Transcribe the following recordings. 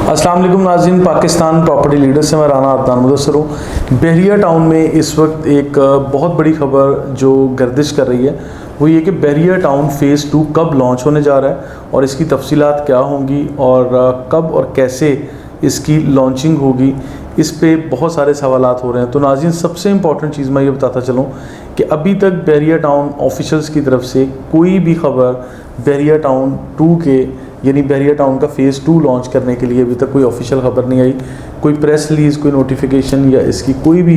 अस्सलाम वालेकुम नाज़रीन, पाकिस्तान प्रॉपर्टी लीडर से मैं राना अदनान मुदस्सिर हूँ। बहरिया टाउन में इस वक्त एक बहुत बड़ी खबर जो गर्दिश कर रही है वो ये कि बहरिया टाउन फ़ेज़ 2 कब लॉन्च होने जा रहा है और इसकी तफसीलात क्या होंगी और कब और कैसे इसकी लॉन्चिंग होगी, इस पे बहुत सारे सवालात हो रहे हैं। तो नाज़रीन, सबसे इम्पॉर्टेंट चीज़ मैं ये बताता चलूँ कि अभी तक बहरिया टाउन ऑफिशियल्स की तरफ से कोई भी खबर बहरिया टाउन 2 के यानी बहरिया टाउन का फ़ेज़ 2 लॉन्च करने के लिए अभी तक कोई ऑफिशियल ख़बर नहीं आई, कोई प्रेस रिलीज़, कोई नोटिफिकेशन या इसकी कोई भी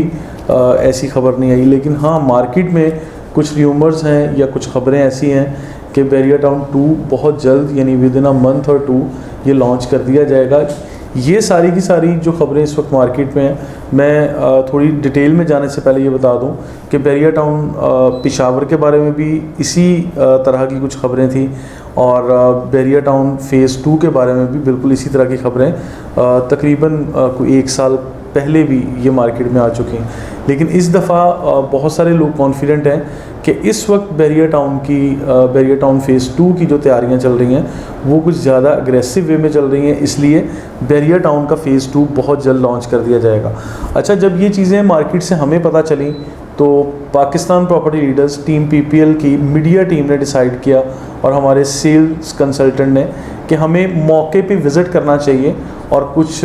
ऐसी खबर नहीं आई। लेकिन हाँ, मार्केट में कुछ र्यूमर्स हैं या कुछ ख़बरें ऐसी हैं कि बहरिया टाउन 2 बहुत जल्द यानी विद इन अ मंथ और 2 ये लॉन्च कर दिया जाएगा। ये सारी की सारी जो ख़बरें इस वक्त मार्केट में हैं, मैं थोड़ी डिटेल में जाने से पहले ये बता दूं कि बहरिया टाउन पेशावर के बारे में भी इसी तरह की कुछ खबरें थी और बहरिया टाउन फ़ेज़ 2 के बारे में भी बिल्कुल इसी तरह की खबरें तकरीबन कोई 1 साल पहले भी ये मार्केट में आ चुकी हैं। लेकिन इस दफ़ा बहुत सारे लोग कॉन्फिडेंट हैं कि इस वक्त बहरिया टाउन फ़ेज़ 2 की जो तैयारियां चल रही हैं वो कुछ ज़्यादा अग्रेसिव वे में चल रही हैं, इसलिए बहरिया टाउन का फ़ेज़ 2 बहुत जल्द लॉन्च कर दिया जाएगा। अच्छा, जब ये चीज़ें मार्केट से हमें पता चली तो Pakistan property leaders team PPL की मीडिया टीम ने डिसाइड किया और हमारे सेल्स कंसल्टेंट ने कि हमें मौके पे विज़िट करना चाहिए और कुछ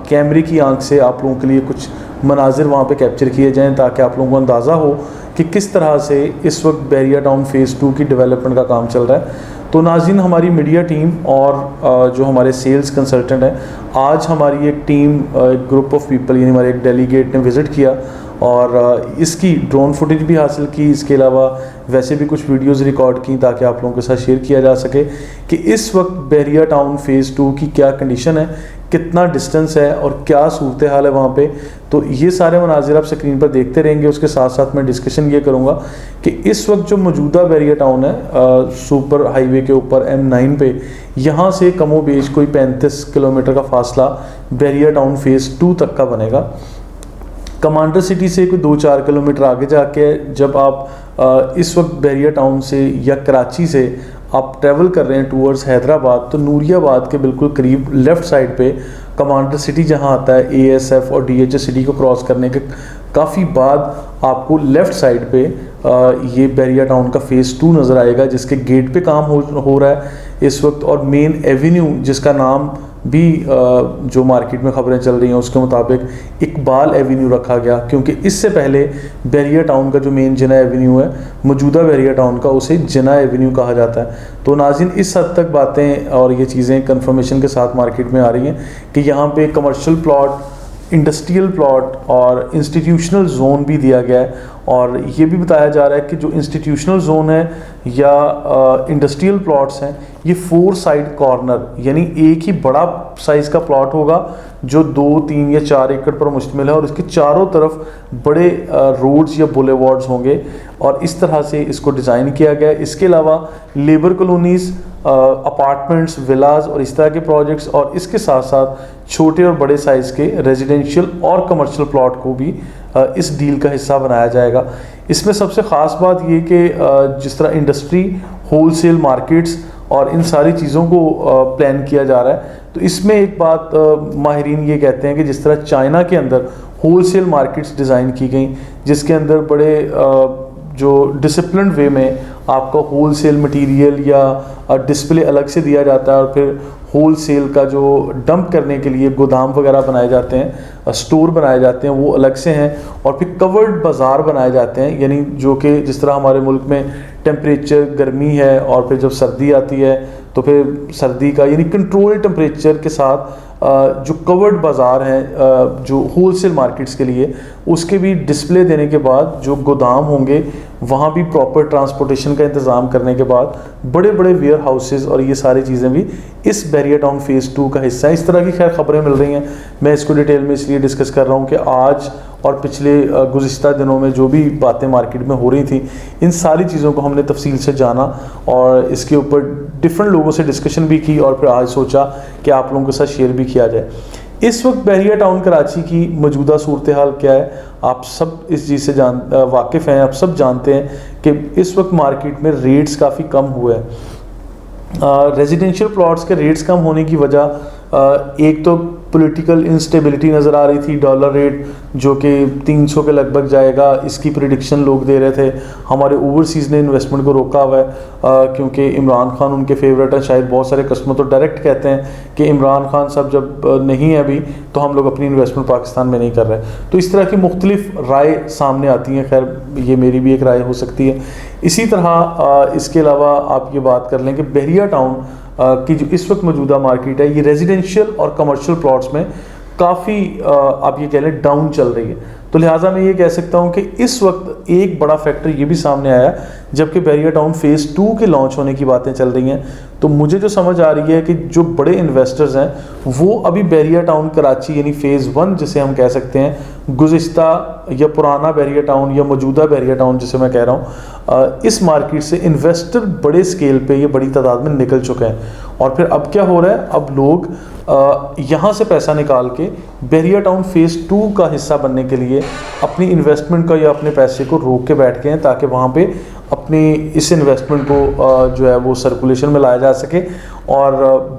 कैमरे की आंख से आप लोगों के लिए कुछ मनाजिर वहाँ पे कैप्चर किए जाएं ताकि आप लोगों को अंदाज़ा हो कि किस तरह से इस वक्त बहरिया टाउन फ़ेज़ 2 की डेवलपमेंट का काम चल रहा है। तो नाज़रीन, हमारी मीडिया टीम और जो हमारे सेल्स कंसल्टेंट हैं, आज हमारी एक टीम, एक ग्रुप ऑफ पीपल यानी हमारे एक डेलीगेट ने विज़िट किया और इसकी ड्रोन फुटेज भी हासिल की। इसके अलावा वैसे भी कुछ वीडियोस रिकॉर्ड की ताकि आप लोगों के साथ शेयर किया जा सके कि इस वक्त बहरिया टाउन फ़ेज़ 2 की क्या कंडीशन है, कितना डिस्टेंस है और क्या सूरत हाल है वहाँ पे। तो ये सारे मनाजिर आप स्क्रीन पर देखते रहेंगे। उसके साथ साथ मैं डिस्कशन ये करूँगा कि इस वक्त जो मौजूदा बहरिया टाउन है सुपर हाईवे के ऊपर M9 पे, यहाँ से कमो बेश कोई 35 किलोमीटर का फासला बहरिया टाउन फ़ेज़ 2 तक का बनेगा। कमांडर सिटी से कोई 2-4 किलोमीटर आगे जाके जब आप इस वक्त बहरिया टाउन से या कराची से आप ट्रैवल कर रहे हैं टूवर्ड्स हैदराबाद, तो नूरियाबाद के बिल्कुल करीब लेफ़्ट साइड पे कमांडर सिटी जहां आता है, ASF और DHS सिटी को क्रॉस करने के काफ़ी बाद आपको लेफ़्ट साइड पे ये बहरिया टाउन का फ़ेज़ 2 नज़र आएगा, जिसके गेट पे काम हो रहा है इस वक्त। और मेन एवेन्यू जिसका नाम भी जो मार्केट में खबरें चल रही हैं उसके मुताबिक इकबाल एवेन्यू रखा गया, क्योंकि इससे पहले बहरिया टाउन का जो मेन जिना एवेन्यू है मौजूदा बहरिया टाउन का, उसे जिना एवेन्यू कहा जाता है। तो नाज़रीन, इस हद तक बातें और ये चीज़ें कंफर्मेशन के साथ मार्केट में आ रही हैं कि यहाँ पे कमर्शियल प्लॉट, इंडस्ट्रियल प्लॉट और इंस्टीट्यूशनल जोन भी दिया गया है। और ये भी बताया जा रहा है कि जो इंस्टीट्यूशनल जोन है या इंडस्ट्रियल प्लॉट्स हैं, ये 4 साइड कॉर्नर यानी एक ही बड़ा साइज़ का प्लॉट होगा जो 2, 3 या 4 एकड़ पर मुश्तमिल है और इसके चारों तरफ बड़े रोड्स या बुलेवार्ड्स होंगे और इस तरह से इसको डिज़ाइन किया गया है। इसके अलावा लेबर कॉलोनीज़, अपार्टमेंट्स, विलाज और इस तरह के प्रोजेक्ट्स और इसके साथ साथ छोटे और बड़े साइज़ के रेजिडेंशियल और कमर्शियल प्लॉट को भी इस डील का हिस्सा बनाया जाएगा। इसमें सबसे ख़ास बात ये कि जिस तरह इंडस्ट्री, होलसेल मार्केट्स और इन सारी चीज़ों को प्लान किया जा रहा है, तो इसमें एक बात माहिरीन ये कहते हैं कि जिस तरह चाइना के अंदर होलसेल मार्केट्स डिज़ाइन की गई, जिसके अंदर बड़े जो डिसिप्लिन वे में आपका होलसेल मटेरियल या डिस्प्ले अलग से दिया जाता है और फिर होलसेल का जो डंप करने के लिए गोदाम वगैरह बनाए जाते हैं, स्टोर बनाए जाते हैं, वो अलग से हैं। और फिर कवर्ड बाज़ार बनाए जाते हैं, यानी जो कि जिस तरह हमारे मुल्क में टेम्परेचर गर्मी है और फिर जब सर्दी आती है तो फिर सर्दी का यानी कंट्रोल टेम्परेचर के साथ जो कवर्ड बाज़ार हैं जो होलसेल मार्केट्स के लिए, उसके भी डिस्प्ले देने के बाद जो गोदाम होंगे वहाँ भी प्रॉपर ट्रांसपोर्टेशन का इंतज़ाम करने के बाद बड़े बड़े वेयर हाउसेज़ और ये सारी चीज़ें भी इस बहरिया टाउन फ़ेज़ 2 का हिस्सा है। इस तरह की खैर ख़बरें मिल रही हैं। मैं इसको डिटेल में इसलिए डिस्कस कर रहा हूँ कि आज और पिछले गुज़िश्ता दिनों में जो भी बातें मार्केट में हो रही थी, इन सारी चीज़ों को हमने तफसील से जाना और इसके ऊपर डिफरेंट लोगों से डिस्कशन भी की और फिर आज सोचा कि आप लोगों के साथ शेयर भी किया जाए। इस वक्त बहरिया टाउन कराची की मौजूदा सूरत हाल क्या है, आप सब इस चीज़ से वाकिफ़ हैं, आप सब जानते हैं कि इस वक्त मार्केट में रेट्स काफ़ी कम हुए हैं। रेजिडेंशियल प्लॉट्स के रेट्स कम होने की वजह एक तो पॉलिटिकल इंस्टेबिलिटी नज़र आ रही थी, डॉलर रेट जो कि 300 के लगभग जाएगा, इसकी प्रिडिक्शन लोग दे रहे थे। हमारे ओवरसीज़ ने इन्वेस्टमेंट को रोका हुआ है क्योंकि इमरान खान उनके फेवरेट हैं। शायद बहुत सारे कस्टमर तो डायरेक्ट कहते हैं कि इमरान खान साहब जब नहीं है अभी तो हम लोग अपनी इन्वेस्टमेंट पाकिस्तान में नहीं कर रहे। तो इस तरह की मुख्तलिफ राय सामने आती हैं। खैर ये मेरी भी एक राय हो सकती है। इसी तरह इसके अलावा आप ये बात कर लें कि बहरिया टाउन की जो इस वक्त मौजूदा मार्केट है, ये रेजिडेंशियल और कमर्शियल प्लॉट्स में काफ़ी आप ये कह लें डाउन चल रही है। तो लिहाजा मैं ये कह सकता हूँ कि इस वक्त एक बड़ा फैक्टर ये भी सामने आया, जबकि बहरिया टाउन फेज़ 2 के लॉन्च होने की बातें चल रही हैं। तो मुझे जो समझ आ रही है कि जो बड़े इन्वेस्टर्स हैं वो अभी बहरिया टाउन कराची यानी फ़ेज़ 1 जिसे हम कह सकते हैं, गुज़िश्ता या पुराना बहरिया टाउन या मौजूदा बहरिया टाउन जिसे मैं कह रहा हूँ, इस मार्केट से इन्वेस्टर बड़े स्केल पे ये बड़ी तादाद में निकल चुके हैं। और फिर अब क्या हो रहा है, अब लोग यहाँ से पैसा निकाल के बहरिया टाउन फ़ेज़ 2 का हिस्सा बनने के लिए अपनी इन्वेस्टमेंट का या अपने पैसे को रोक के बैठ गए हैं, ताकि वहाँ पे अपनी इस इन्वेस्टमेंट को जो है वो सर्कुलेशन में लाया जा सके और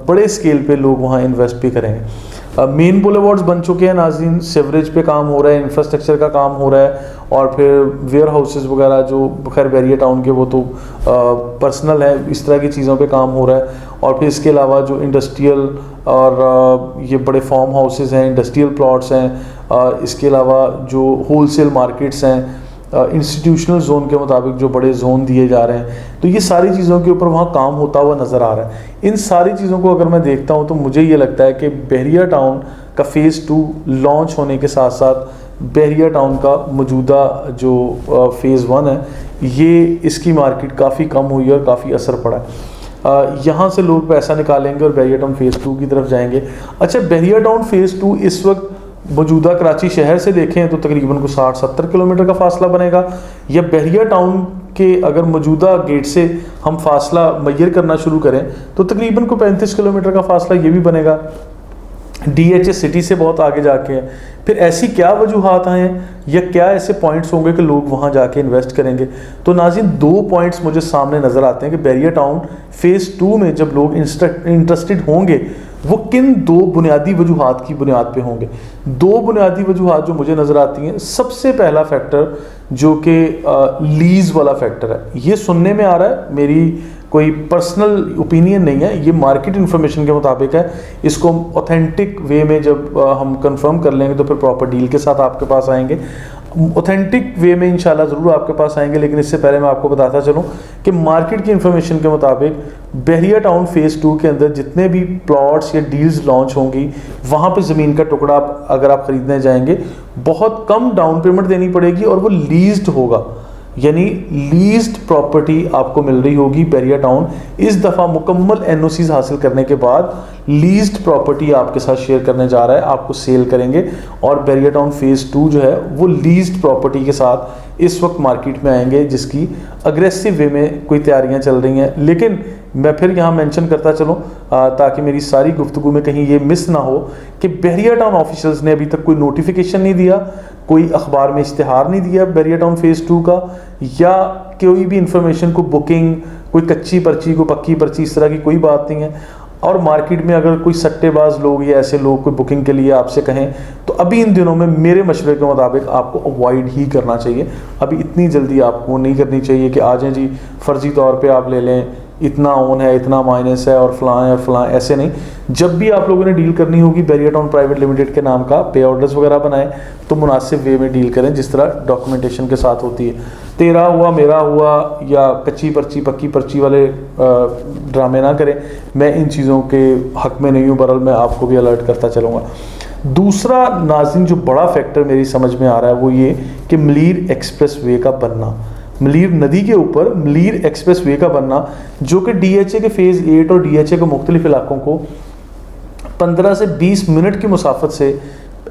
बड़े स्केल पे लोग वहाँ इन्वेस्ट भी करेंगे। मेन बुलेवार्ड्स बन चुके हैं नाज़रीन, सीवरेज पे काम हो रहा है, इंफ्रास्ट्रक्चर का काम हो रहा है, और फिर वेयर हाउसेस वगैरह जो खैर बहरिया टाउन के वो तो पर्सनल है, इस तरह की चीज़ों पे काम हो रहा है। और फिर इसके अलावा जो इंडस्ट्रियल और ये बड़े फार्म हाउसेस हैं, इंडस्ट्रियल प्लॉट्स हैं, इसके अलावा जो होलसेल मार्केट्स हैं, इंस्टीट्यूशनल जोन के मुताबिक जो बड़े जोन दिए जा रहे हैं, तो ये सारी चीज़ों के ऊपर वहाँ काम होता हुआ नज़र आ रहा है। इन सारी चीज़ों को अगर मैं देखता हूँ तो मुझे ये लगता है कि बहरिया टाउन का फ़ेज़ 2 लॉन्च होने के साथ साथ बहरिया टाउन का मौजूदा जो फ़ेज़ 1 है, ये इसकी मार्केट काफ़ी कम हुई है और काफ़ी असर पड़ा है। यहाँ से लोग पैसा निकालेंगे और बहरिया टाउन फ़ेज़ 2 की तरफ जाएंगे। अच्छा, बहरिया टाउन फ़ेज़ 2 इस वक्त मौजूदा कराची शहर से देखें तो तकरीबन को 60-70 किलोमीटर का फासला बनेगा, या बहरिया टाउन के अगर मौजूदा गेट से हम फासला मैयर करना शुरू करें तो तकरीबन को 35 किलोमीटर का फासला ये भी बनेगा। DHA सिटी से बहुत आगे जाके है। फिर ऐसी क्या वजूहात हैं या क्या ऐसे पॉइंट्स होंगे कि लोग वहाँ जाके इन्वेस्ट करेंगे? तो नाज़रीन 2 पॉइंट्स मुझे सामने नज़र आते हैं कि बहरिया टाउन फ़ेज़ 2 में जब लोग इंटरेस्टेड होंगे वो किन 2 बुनियादी वजूहात की बुनियाद पे होंगे। 2 बुनियादी वजूहात जो मुझे नज़र आती हैं, सबसे पहला फैक्टर जो कि लीज़ वाला फैक्टर है, ये सुनने में आ रहा है, मेरी कोई पर्सनल ओपिनियन नहीं है, ये मार्केट इन्फॉर्मेशन के मुताबिक है। इसको ऑथेंटिक वे में जब हम कंफर्म कर लेंगे तो फिर प्रॉपर डील के साथ आपके पास आएंगे। ऑथेंटिक वे में इंशाल्लाह ज़रूर आपके पास आएंगे, लेकिन इससे पहले मैं आपको बताता चलूँ कि मार्केट की इन्फॉर्मेशन के मुताबिक बहरिया टाउन फ़ेज़ 2 के अंदर जितने भी प्लॉट्स या डील्स लॉन्च होंगी, वहाँ पे ज़मीन का टुकड़ा अगर आप ख़रीदने जाएंगे बहुत कम डाउन पेमेंट देनी पड़ेगी और वो लीज्ड होगा, यानी लीज्ड प्रॉपर्टी आपको मिल रही होगी। बहरिया टाउन इस दफ़ा मुकम्मल NOCs हासिल करने के बाद लीज्ड प्रॉपर्टी आपके साथ शेयर करने जा रहा है, आपको सेल करेंगे, और बहरिया टाउन फ़ेज़ 2 जो है वो लीज्ड प्रॉपर्टी के साथ इस वक्त मार्केट में आएंगे, जिसकी अग्रेसिव वे में कोई तैयारियां चल रही हैं। लेकिन मैं फिर यहाँ मेंशन करता चलूँ ताकि मेरी सारी गुफ्तगू में कहीं ये मिस ना हो कि बहरिया टाउन ऑफिशियल्स ने अभी तक कोई नोटिफिकेशन नहीं दिया, कोई अखबार में इश्तिहार नहीं दिया बहरिया टाउन फ़ेज़ 2 का, या कोई भी इंफॉर्मेशन को बुकिंग, कोई कच्ची पर्ची को पक्की पर्ची, इस तरह की कोई बात नहीं है। और मार्केट में अगर कोई सट्टेबाज लोग या ऐसे लोग कोई बुकिंग के लिए आपसे कहें तो अभी इन दिनों में मेरे मशवरे के मुताबिक आपको अवॉइड ही करना चाहिए। अभी इतनी जल्दी आपको नहीं करनी चाहिए कि आ जाएं जी फ़र्जी तौर पे आप ले लें, इतना ऑन है, इतना माइनस है और फलां है फलां, ऐसे नहीं। जब भी आप लोगों ने डील करनी होगी बहरिया टाउन प्राइवेट लिमिटेड के नाम का पे ऑर्डर्स वगैरह बनाएं तो मुनासिब वे में डील करें, जिस तरह डॉक्यूमेंटेशन के साथ होती है। तेरा हुआ मेरा हुआ या कच्ची पर्ची पक्की पर्ची वाले ड्रामे ना करें। मैं इन चीज़ों के हक में नहीं हूँ, बहरहाल मैं आपको भी अलर्ट करता चलूँगा। दूसरा नाज़रीन जो बड़ा फैक्टर मेरी समझ में आ रहा है वो ये कि मलीर एक्सप्रेस वे का बनना, मलीर नदी के ऊपर मलीर एक्सप्रेस वे का बनना, जो कि DHA के फ़ेज़ 8 और DHA के मुख्तलिफ इलाकों को 15 से 20 मिनट की मुसाफत से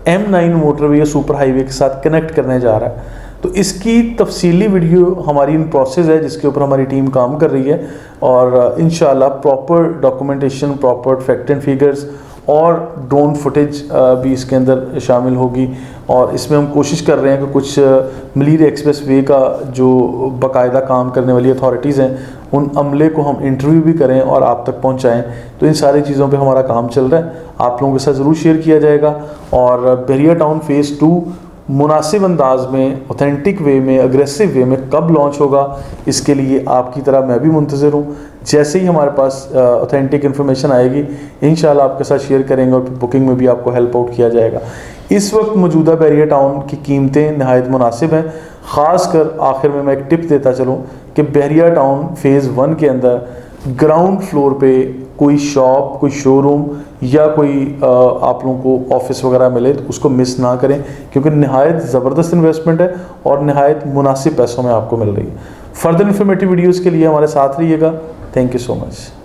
M9 मोटरवे या सुपर हाईवे के साथ कनेक्ट करने जा रहा है। तो इसकी तफसीली वीडियो हमारी इन प्रोसेस है, जिसके ऊपर हमारी टीम काम कर रही है, और इंशाल्लाह proper documentation, proper fact and figures और ड्रोन फुटेज भी इसके अंदर शामिल होगी। और इसमें हम कोशिश कर रहे हैं कि कुछ मलीर एक्सप्रेस वे का जो बाकायदा काम करने वाली अथॉरिटीज़ हैं उन अमले को हम इंटरव्यू भी करें और आप तक पहुंचाएं। तो इन सारी चीज़ों पे हमारा काम चल रहा है, आप लोगों के साथ ज़रूर शेयर किया जाएगा। और बहरिया टाउन फ़ेज़ 2 मुनासिब अंदाज में, ऑथेंटिक वे में, अग्रेसिव वे में कब लॉन्च होगा, इसके लिए आपकी तरह मैं भी मुंतज़िर हूँ। जैसे ही हमारे पास ऑथेंटिक इन्फॉर्मेशन आएगी इंशाल्लाह आपके साथ शेयर करेंगे और बुकिंग में भी आपको हेल्प आउट किया जाएगा। इस वक्त मौजूदा बहरिया टाउन की कीमतें नहायत मुनासिब हैं। ख़ास कर आखिर में मैं एक टिप देता चलूँ कि बहरिया टाउन फ़ेज़ 1 के अंदर ग्राउंड फ्लोर पे कोई शॉप, कोई शोरूम या कोई आप लोगों को ऑफिस वगैरह मिले तो उसको मिस ना करें, क्योंकि नहायत ज़बरदस्त इन्वेस्टमेंट है और नहायत मुनासिब पैसों में आपको मिल रही है। फर्दर इन्फॉर्मेटिव वीडियोज़ के लिए हमारे साथ रहिएगा। Thank you so much.